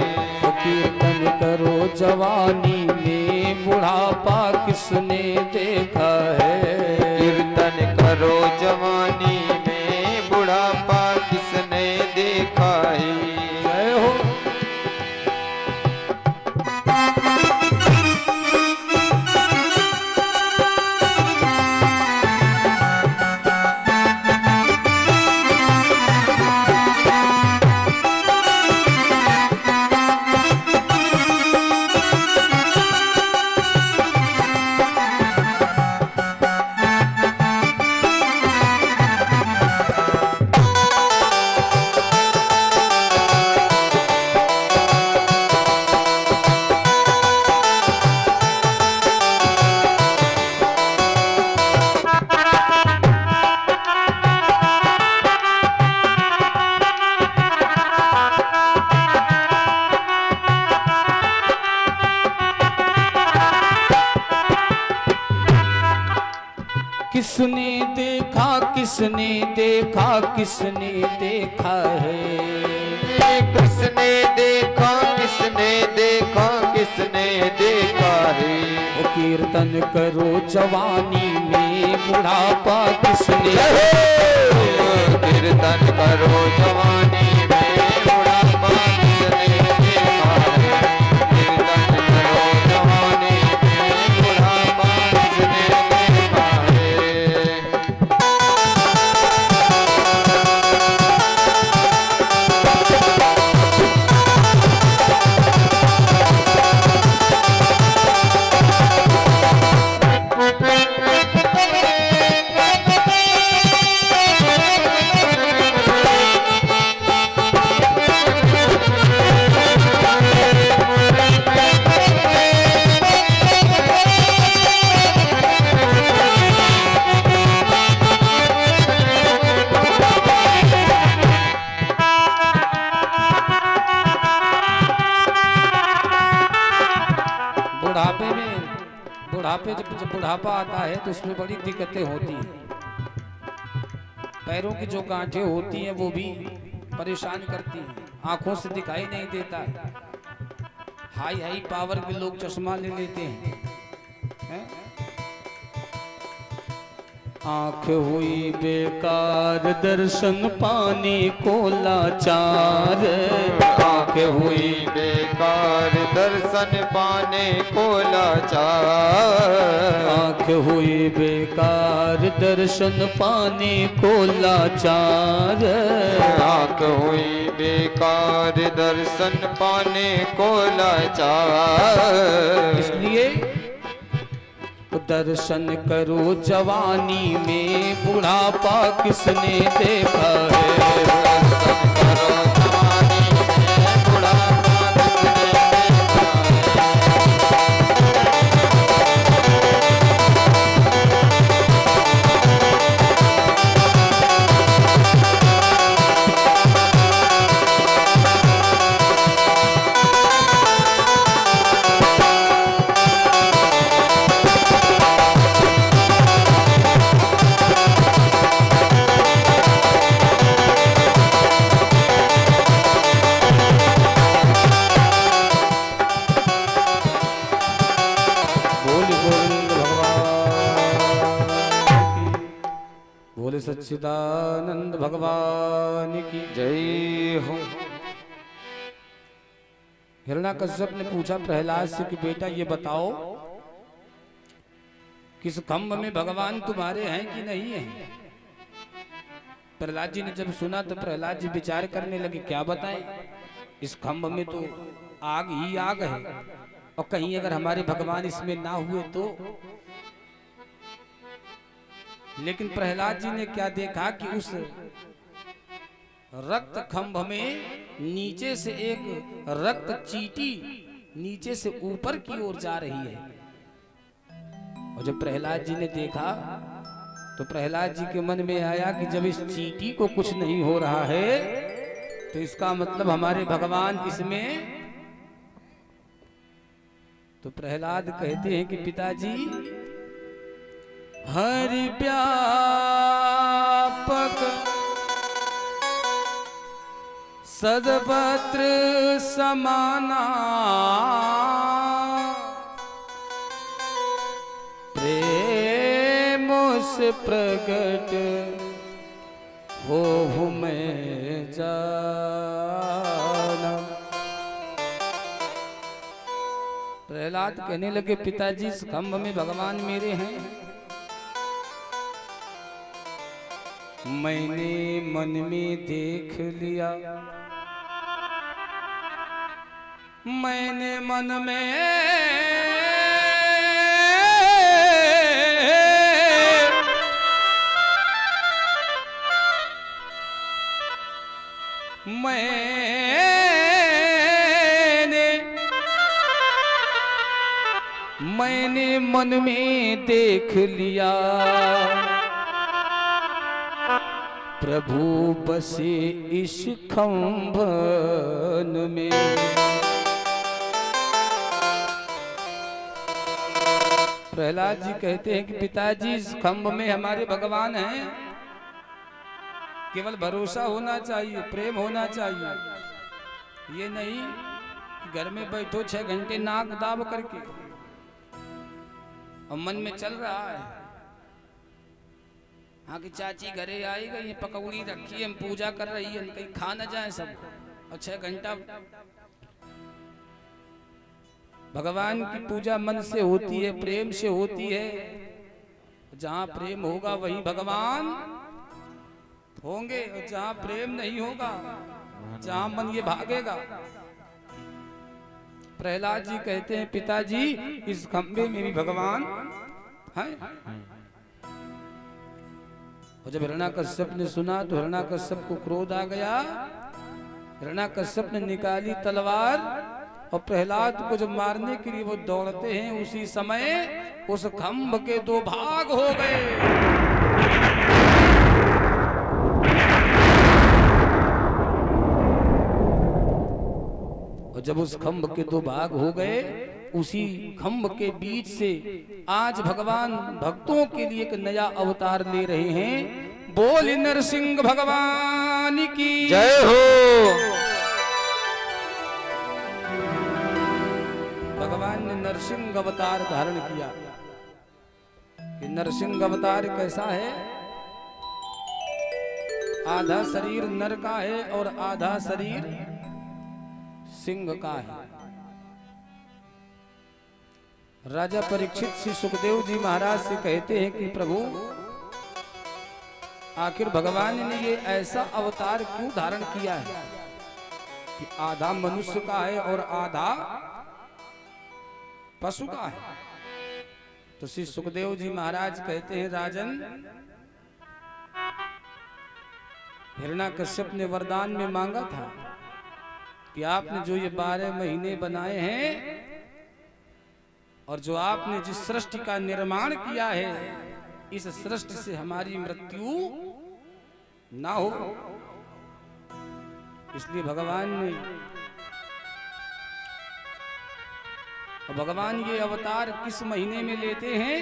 कीर्तन करो जवानी में, बुढ़ापा किसने देखा है। कीर्तन करो जवानी में, बुढ़ापा किसने देखा है। जय हो। किसने देखा, किसने देखा, किसने देखा है। किसने देखा, किसने देखा, किसने देखा है। वो कीर्तन करो जवानी में, बुढ़ापा किसने। कीर्तन करो जवानी में, बुढ़ापा किसने देखा है। कीर्तन करो जवानी में, बुढ़ापा किसने देखा है। बुढ़ापे जब बुढ़ापा आता है तो उसमें बड़ी दिक्कतें होती हैं। पैरों की जो गांठें होती हैं वो भी परेशान करती हैं, आंखों से दिखाई नहीं देता है। हाई हाई पावर के लोग चश्मा ले लेते हैं। आंख हुई बेकार, दर्शन पाने को लाचार। आंख हुई बेकार दर्शन पाने को लाचार। आँख हुई बेकार दर्शन पाने को लाचार। आँख हुई बेकार दर्शन पाने को लाचार। इसलिए दर्शन करो जवानी में, बुढ़ापा किसने देखा है। दर्शन करो जवानी में, बुढ़ापा किसने देखा बोले सच्चिदानंद भगवान की जय हो। हिरण्याकश्यप ने पूछा प्रहलाद से कि बेटा ये बताओ किस खम्भ में भगवान तुम्हारे हैं कि नहीं है। प्रहलाद जी ने जब सुना तो प्रहलाद जी विचार करने लगे क्या बताएं, इस खम्भ में तो आग ही आग है और कहीं अगर हमारे भगवान इसमें ना हुए तो। लेकिन प्रहलाद जी ने क्या देखा कि उस रक्त खंभ में नीचे से एक रक्त चीटी नीचे से ऊपर की ओर जा रही है। और जब प्रहलाद जी ने देखा तो प्रहलाद जी के मन में आया कि जब इस चीटी को कुछ नहीं हो रहा है तो इसका मतलब हमारे भगवान इसमें। तो प्रहलाद कहते हैं कि पिताजी हरि व्यापक सदपत्र समाना प्रेम से प्रकट हो मैं जाना। प्रहलाद कहने लगे पिताजी इस खंभ में भगवान मेरे हैं। मैंने मन में देख लिया, मैंने मन में मैंने मन में देख लिया प्रभु बसे इस खंभन में। प्रहलाद जी कहते हैं कि पिताजी इस खंभ में हमारे भगवान हैं। केवल भरोसा होना चाहिए, प्रेम होना चाहिए। ये नहीं कि घर में बैठो 6 घंटे नाक दाब करके और मन में चल रहा है हाँ कि चाची घरे आई गई, पकौड़ी रखी है, पूजा कर रही है, कहीं खा न जाए सब। और 6 घंटा भगवान की पूजा मन से होती है, प्रेम से होती है। जहाँ प्रेम होगा वहीं भगवान होंगे, और जहाँ प्रेम नहीं होगा, जहाँ मन ये भागेगा। प्रहलाद जी कहते हैं पिताजी इस खंभे में भी भगवान है। और जब हिरण्याकश्यप ने सुना तो हिरण्याकश्यप को क्रोध आ गया। हिरण्याकश्यप ने निकाली तलवार और प्रहलाद को जब मारने के लिए वो दौड़ते हैं, उसी समय उस खंभ के 2 भाग हो गए। और जब उस खंभ के 2 भाग हो गए, उसी खंभ के बीच से आज भगवान भक्तों के लिए एक नया अवतार ले रहे हैं। बोल नरसिंह भगवान की जय हो। भगवान ने नरसिंह अवतार धारण किया। ये नरसिंह अवतार कैसा है? आधा शरीर नर का है और आधा शरीर सिंह का है। राजा परीक्षित श्री सुखदेव जी महाराज से कहते हैं कि प्रभु आखिर भगवान ने ये ऐसा अवतार क्यों धारण किया है कि आधा मनुष्य का है और आधा पशु का है। तो श्री सुखदेव जी महाराज कहते हैं राजन, हिरण्याकश्यप ने वरदान में मांगा था कि आपने जो ये 12 महीने बनाए हैं और जो आपने जिस सृष्टि का निर्माण किया है, इस सृष्टि से हमारी मृत्यु ना हो। इसलिए भगवान ये अवतार किस महीने में लेते हैं?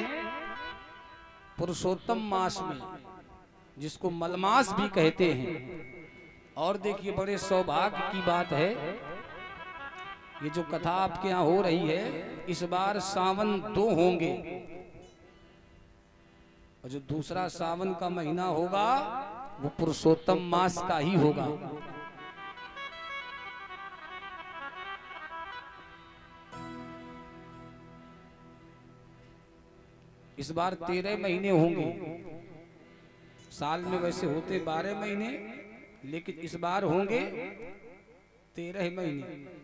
पुरुषोत्तम मास में, जिसको मलमास भी कहते हैं। और देखिए बड़े सौभाग्य की बात है, ये जो कथा आपके यहाँ हो रही है, इस बार सावन 2 होंगे और जो दूसरा सावन का महीना होगा वो पुरुषोत्तम मास का ही होगा। इस बार 13 महीने होंगे। साल में वैसे होते 12 महीने, लेकिन इस बार होंगे 13 महीने।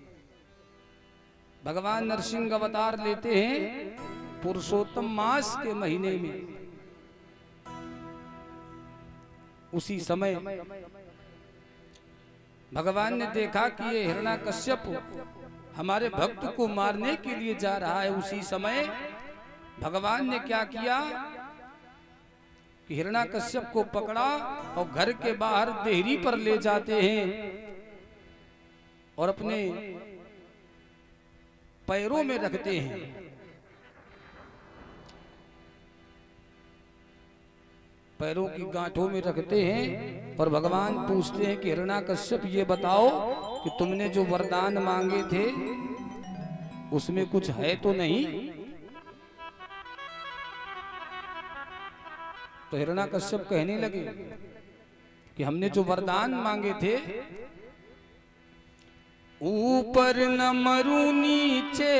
भगवान नरसिंह अवतार लेते हैं पुरुषोत्तम मास के महीने में। उसी समय भगवान ने देखा कि ये हिरण्याकश्यप हमारे भक्त को मारने के लिए जा रहा है। उसी समय भगवान ने क्या किया कि हिरण्याकश्यप को पकड़ा और घर के बाहर देहरी पर ले जाते हैं और अपने पैरों में रखते हैं। पैरों की गांठों में रखते हैं और भगवान पूछते हैं कि हिरण्याकश्यप ये बताओ कि तुमने जो वरदान मांगे थे उसमें कुछ है तो नहीं? तो हिरण्याकश्यप कहने लगे कि हमने जो वरदान मांगे थे, ऊपर न मरू नीचे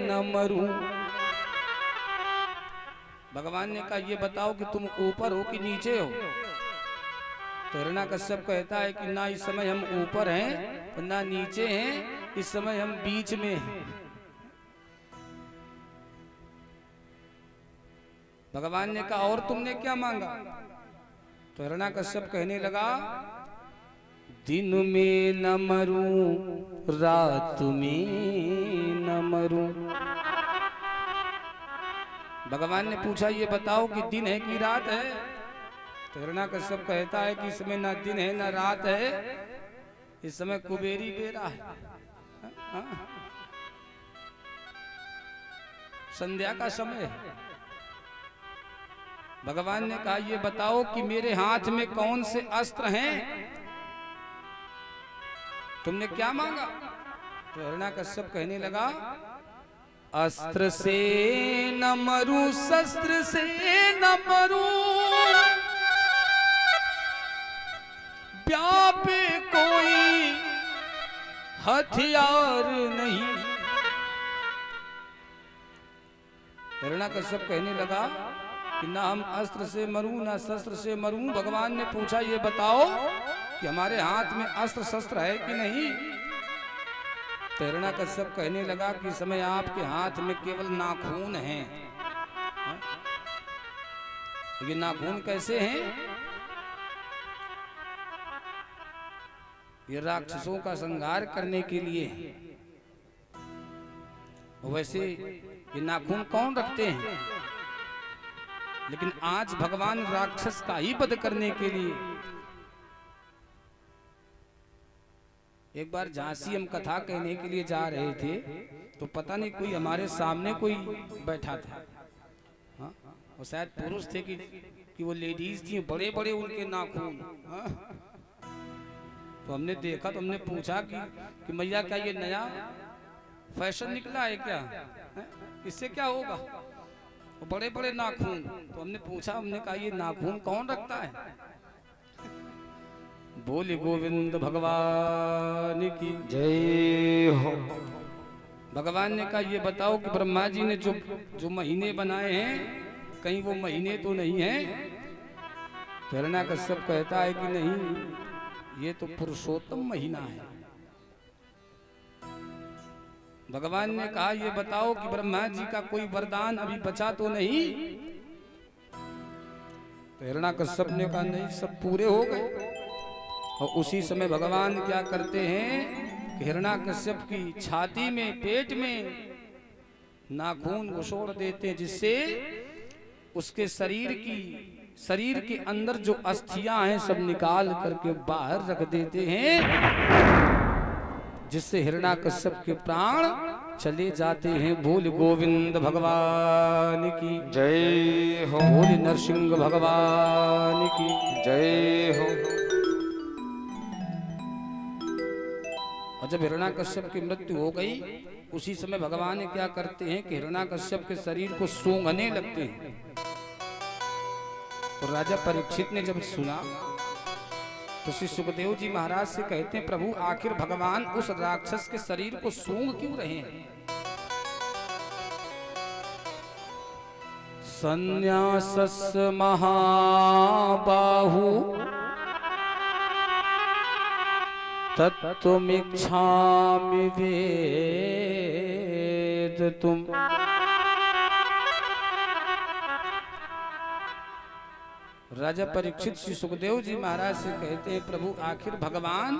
न मरू। भगवान ने कहा ये बताओ कि तुम ऊपर हो कि नीचे हो? तो हिरण्याकश्यप कहता है कि ना इस समय हम ऊपर हैं और ना नीचे हैं, इस समय हम बीच में हैं। भगवान ने कहा और तुमने क्या मांगा? तो हिरण्याकश्यप कहने लगा दिन में न मरूं रात में न मरूं। भगवान ने पूछा ये बताओ कि दिन है कि रात है? तो हिरण्याकश्यप कहता है कि इसमें ना दिन है ना रात है, इस समय कुबेरी बेरा है। संध्या का समय है। भगवान ने कहा ये बताओ कि मेरे हाथ में कौन से अस्त्र हैं? तुमने क्या मांगा? तो हिरण्याकश्यप कहने लगा अस्त्र से न मरूं शस्त्र से न मरूं, व्यापे कोई हथियार नहीं। हिरण्याकश्यप कहने लगा कि ना हम अस्त्र से मरूं ना शस्त्र से मरूं। भगवान ने पूछा ये बताओ कि हमारे हाथ में अस्त्र शस्त्र है कि नहीं? तो हिरण्याकश्यप कहने लगा कि इस समय आपके हाथ में केवल नाखून हैं। ये नाखून कैसे हैं? ये राक्षसों का संहार करने के लिए है। वैसे ये नाखून कौन रखते हैं, लेकिन आज भगवान राक्षस का ही वध करने के लिए। एक बार झांसी हम कथा कहने के लिए जा रहे थे तो पता नहीं कोई हमारे सामने कोई बैठा था। हाँ? वो शायद पुरुष थे कि वो लेडीज थी, बड़े बड़े उनके नाखून। हाँ? तो हमने देखा तो हमने पूछा कि मैया क्या ये नया फैशन निकला है क्या? इससे क्या होगा? वो बड़े बड़े नाखून। तो हमने पूछा, हमने कहा ये नाखून कौन रखता है? बोले गोविंद भगवान की। जय हो। भगवान ने कहा ये बताओ कि ब्रह्मा जी ने जो महीने बनाए हैं कहीं वो महीने तो नहीं है? हिरण्याकश्यप कहता है कि नहीं, ये तो पुरुषोत्तम महीना है। भगवान ने कहा ये बताओ कि ब्रह्मा जी का कोई वरदान अभी बचा तो नहीं? तो हिरण्याकश्यप ने कहा नहीं, सब पूरे हो गए। और उसी समय भगवान क्या करते हैं कि हिरण्याकश्यप की छाती में, पेट में नाखून घुसोड़ देते हैं, जिससे उसके शरीर के अंदर जो अस्थियां हैं सब निकाल करके बाहर रख देते हैं, जिससे हिरण्याकश्यप के प्राण चले जाते हैं। बोल गोविंद भगवान की जय हो। बोल नरसिंह भगवान की जय हो। और जब हिरण्याकश्यप की मृत्यु हो गई, उसी समय भगवान ने क्या करते हैं कि हिरण्याकश्यप के शरीर को सूंघने लगते हैं। तो राजा परीक्षित ने जब सुना तो श्री सुखदेव जी महाराज से कहते हैं, प्रभु आखिर भगवान उस राक्षस के शरीर को सूंघ क्यों रहे हैं? संन्यासस् महाबाहु तत्त्वमिच्छामि वेदितुम्। राजा परीक्षित श्री सुखदेव जी महाराज से कहते हैं, प्रभु आखिर भगवान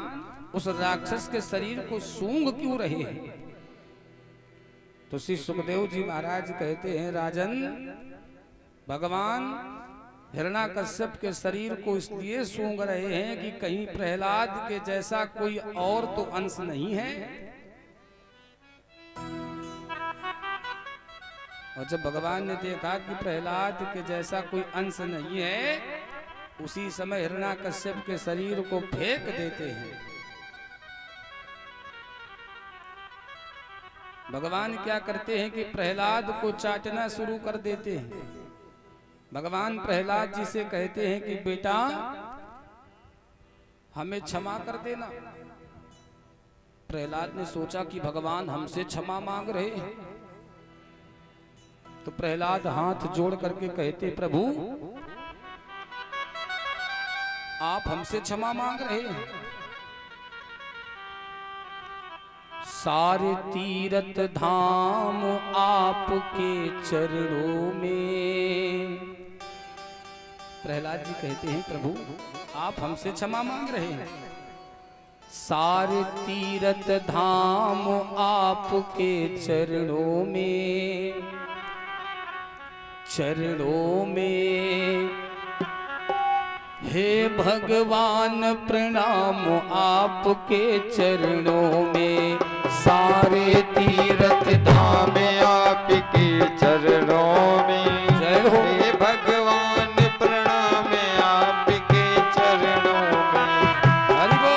उस राक्षस के शरीर को सूंघ क्यों रहे हैं? तो श्री सुखदेव जी महाराज कहते हैं, राजन भगवान हिरण्याकश्यप के शरीर को इसलिए सूंघ रहे हैं कि कहीं प्रहलाद के जैसा कोई और तो अंश नहीं है। और जब भगवान ने देखा कि प्रहलाद के जैसा कोई अंश नहीं है, उसी समय हिरण्याकश्यप के शरीर को फेंक देते हैं। भगवान क्या करते हैं कि प्रहलाद को चाटना शुरू कर देते हैं। भगवान प्रहलाद जी से कहते हैं कि बेटा हमें क्षमा कर देना। प्रहलाद ने सोचा कि भगवान हमसे क्षमा मांग रहे हैं, तो प्रहलाद हाथ जोड़ करके कहते, प्रभु आप हमसे क्षमा मांग रहे हैं। सारे तीर्थ धाम आपके चरणों में। प्रहलाद जी कहते हैं, प्रभु आप हमसे क्षमा मांग रहे हैं। सारे तीर्थ धाम आपके चरणों में, चरणों में हे भगवान प्रणाम आपके चरणों में। सारे तीर्थ धाम आपके चरणों में। जय हो। हे भगवान प्रणाम आपके चरणों में। हरि बोल।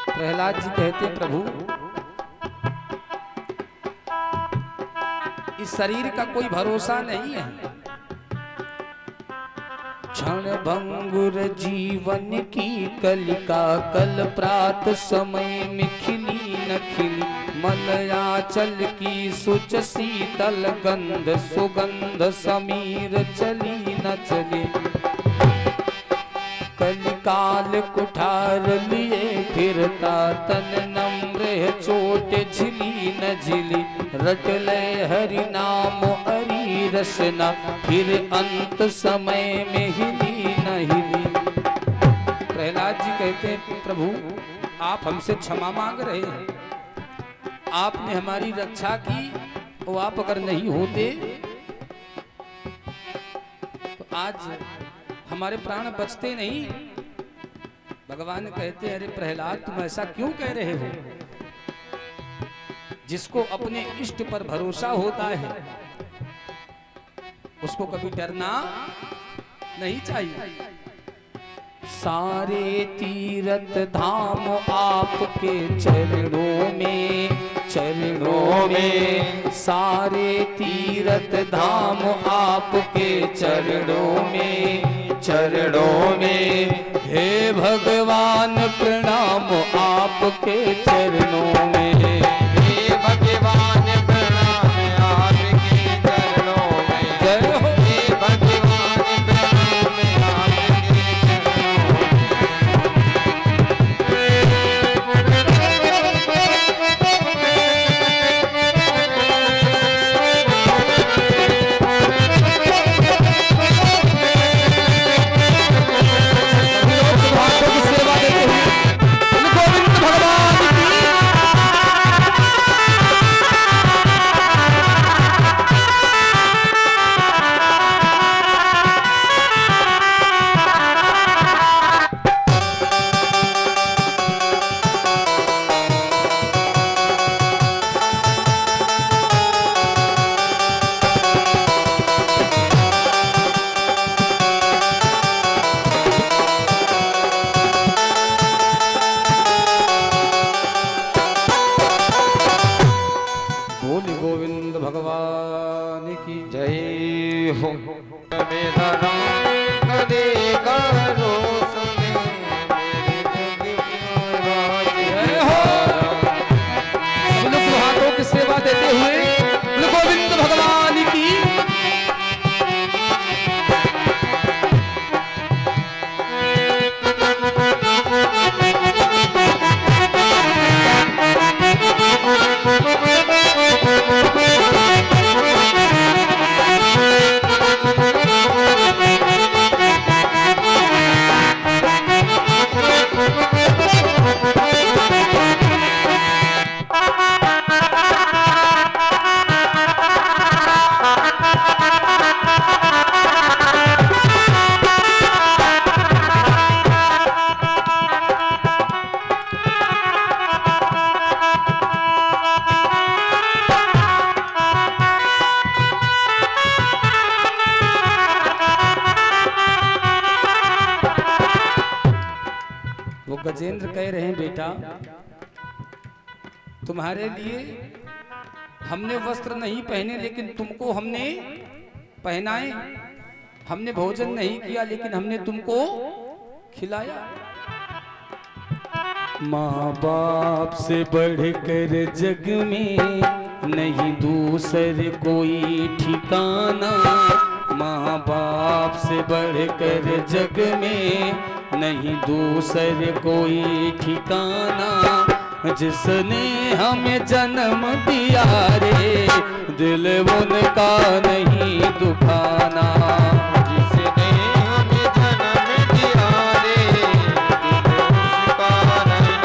प्रहलाद जी कहते, प्रभु इस शरीर का कोई भरोसा नहीं है। क्षण भंगुर जीवन की कलिका, कल प्रात समय में खिली न खिली। मलयाचल की सुच शीतल गंध, सुगंध समीर चली न चली। कलिकाल कुठार लिए फिरता, तन नम्र चोट झिली न झिली। रट ले हरि नाम हरि रसना, फिर अंत समय में हिली न हिली। प्रहलाद जी कहते हैं प्रभु आप हमसे क्षमा मांग रहे हैं, आपने हमारी रक्षा की, और आप अगर नहीं होते तो आज हमारे प्राण बचते नहीं। भगवान कहते हैं अरे प्रहलाद तुम ऐसा क्यों कह रहे हो? जिसको अपने इष्ट पर भरोसा होता है उसको कभी डरना नहीं चाहिए। सारे तीर्थ धाम आपके चरणों में, चरणों में, सारे तीर्थ धाम आपके चरणों में, चरणों में। हे भगवान प्रणाम आपके चरणों में, हे भगवान प्रणाम आपके चरणों में। जय हो। हे भगवान प्रणाम आपके भक्तों की सेवा देते हुए गोविंद भगवान की। बोल गोविंद भगवान की। जय हो। मेरा नाम कदे करो सुने मेरे जग में राज। जय हो। सब लोग हाथों की सेवा देते हुए बोल गोविंद भगवान की। वो गजेंद्र कह रहे हैं बेटा तुम्हारे लिए हमने वस्त्र नहीं पहने लेकिन तुमको हमने पहनाए, हमने भोजन नहीं किया लेकिन हमने तुमको खिलाया। माँ बाप से बढ़कर जग में नहीं दूसर कोई ठिकाना, माँ बाप से बढ़कर जग में नहीं दूसर कोई ठिकाना। जिसने हमें जन्म दिया रे दिल उनका नहीं दुखाना, जिसने हमें जन्म दिया रे दिल उसका नहीं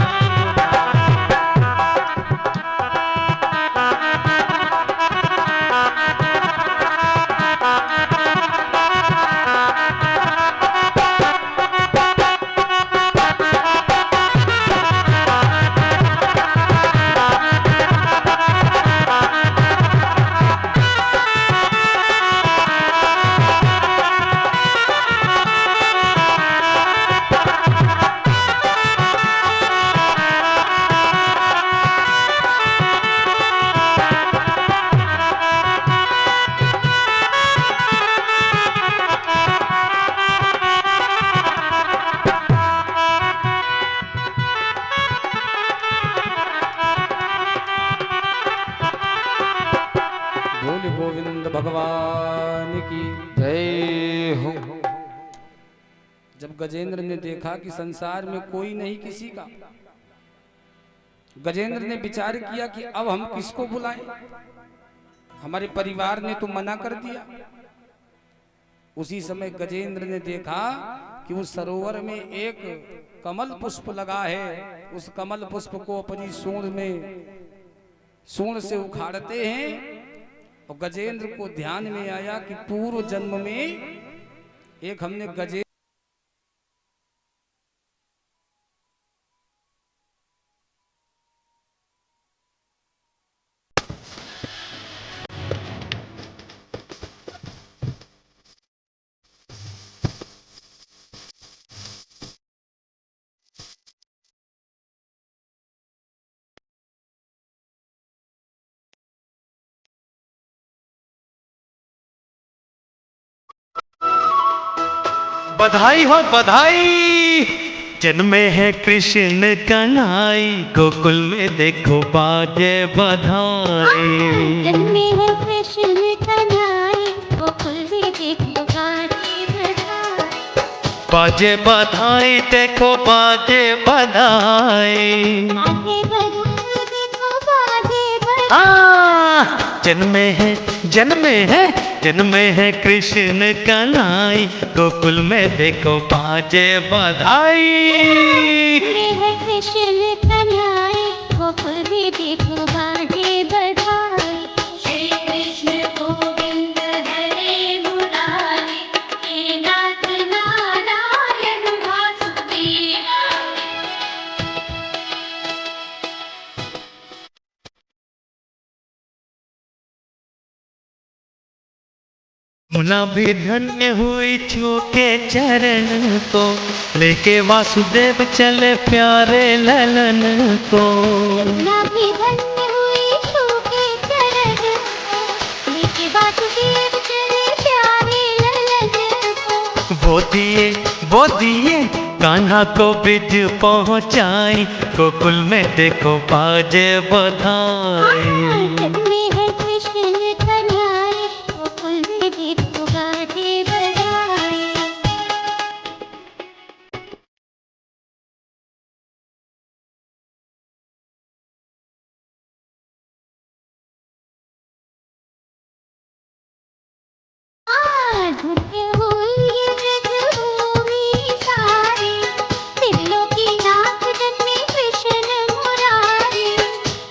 भगवान की जय हो। जब गजेंद्र ने देखा कि संसार में कोई नहीं किसी का, गजेंद्र ने विचार किया कि अब हम किसको बुलाएं। हमारे परिवार ने तो मना कर दिया। उसी समय गजेंद्र ने देखा कि उस सरोवर में एक कमल पुष्प लगा है। उस कमल पुष्प को अपनी सूंड से उखाड़ते हैं। और गजेंद्र को ध्यान में आया कि पूर्व जन्म में एक हमने गजेंद्र बधाई हो बधाई, जन्मे है कृष्ण कन्हई, गोकुल में देखो बाजे बधाई। जन्मे है कृष्ण कन्हई, गोकुल में देखो बाजे बधाई। बाजे बधाई देखो बाजे बधाई। बाजे बधाई देखो बाजे बधाई। जन्मे है कृष्ण कन्हई, गोकुल में देखो बाजे बधाई। जन्मे है कृष्ण कन्हई, गोकुल में देखो बाजे बधाई। श्री कृष्ण गोविंद हरे मुरारी, हे नाथ नारायण वासुदेव। मुना भी धन्य हुई छूके चरण को, लेके वासुदेव चले प्यारे ललन को। ना भी धन्य हुई सूखे चरण को, लेके वासुदेव चले प्यारे ललन को। वो दिए कान्हा को ब्रिज पहुँचाई, गोकुल में देखो बाजे बधाई। जन्मे है कृष्ण कन्हई, गोकुल में देखो बाजे बधाई। धन्य हुई ये ब्रजभूमि सारी, त्रिलोकीनाथ जन्मे कृष्ण मुरारी।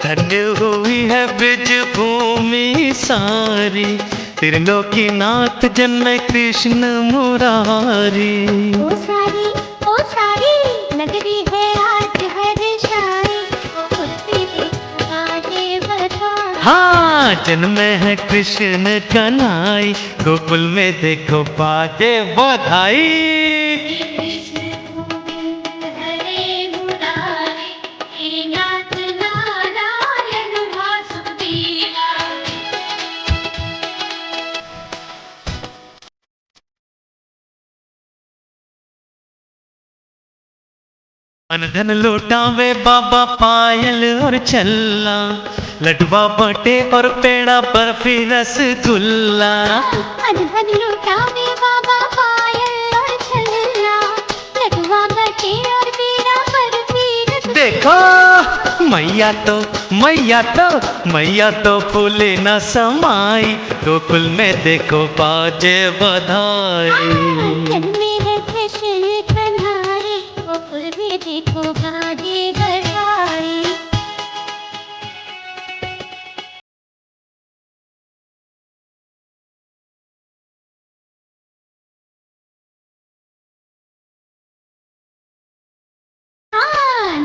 धन्य हुई है ब्रिज भूमि सारी, त्रिलोकीनाथ जन्मे कृष्ण मुरारी। ओ सारी नगरी है आज हर्षाई, गोकुल में देखो बाजे बधाई। हाँ, जन्मे है कृष्ण कन्हई, गोकुल में देखो बाजे बधाई। कृष्ण गोविंद हरे मुरारी, हे नाथ नारायण वासुदेव। अनधन लौटावे बाबा पायल और छल्ला, लडुआ बटे और पेड़ा बर्फी रसगुल्ला। अनधन लुटावे बाबा पायल और छल्ला, लडुआ बटे और पेड़ा बर्फी रसगुल्ला। देखो मैया तो फूले न समाई, गोकुल में देखो बाजे बधाई। जन्मे है कृष्ण कन्हई, गोकुल में देखो बाजे बधाई।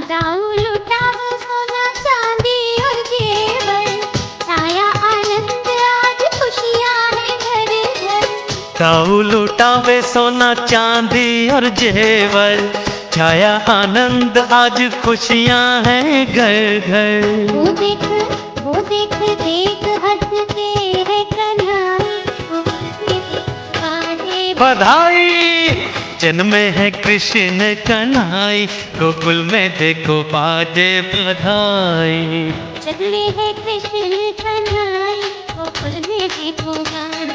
दाऊ लुटाओ सोना चांदी और जेवर, छाया आनंद आज खुशियाँ है घर घर। ताऊ लुटावे सोना चांदी और जेवर, छाया आनंद आज खुशियाँ हैं घर घर। वो देख देख हंसते हैं कन्हई, गोकुल में देखो बाजे बधाई, जन्मे है कृष्ण कन्हई, गोकुल में देखो बाजे बधाई। जन्मे है कृष्ण कन्हई, गोकुल में देखो बाजे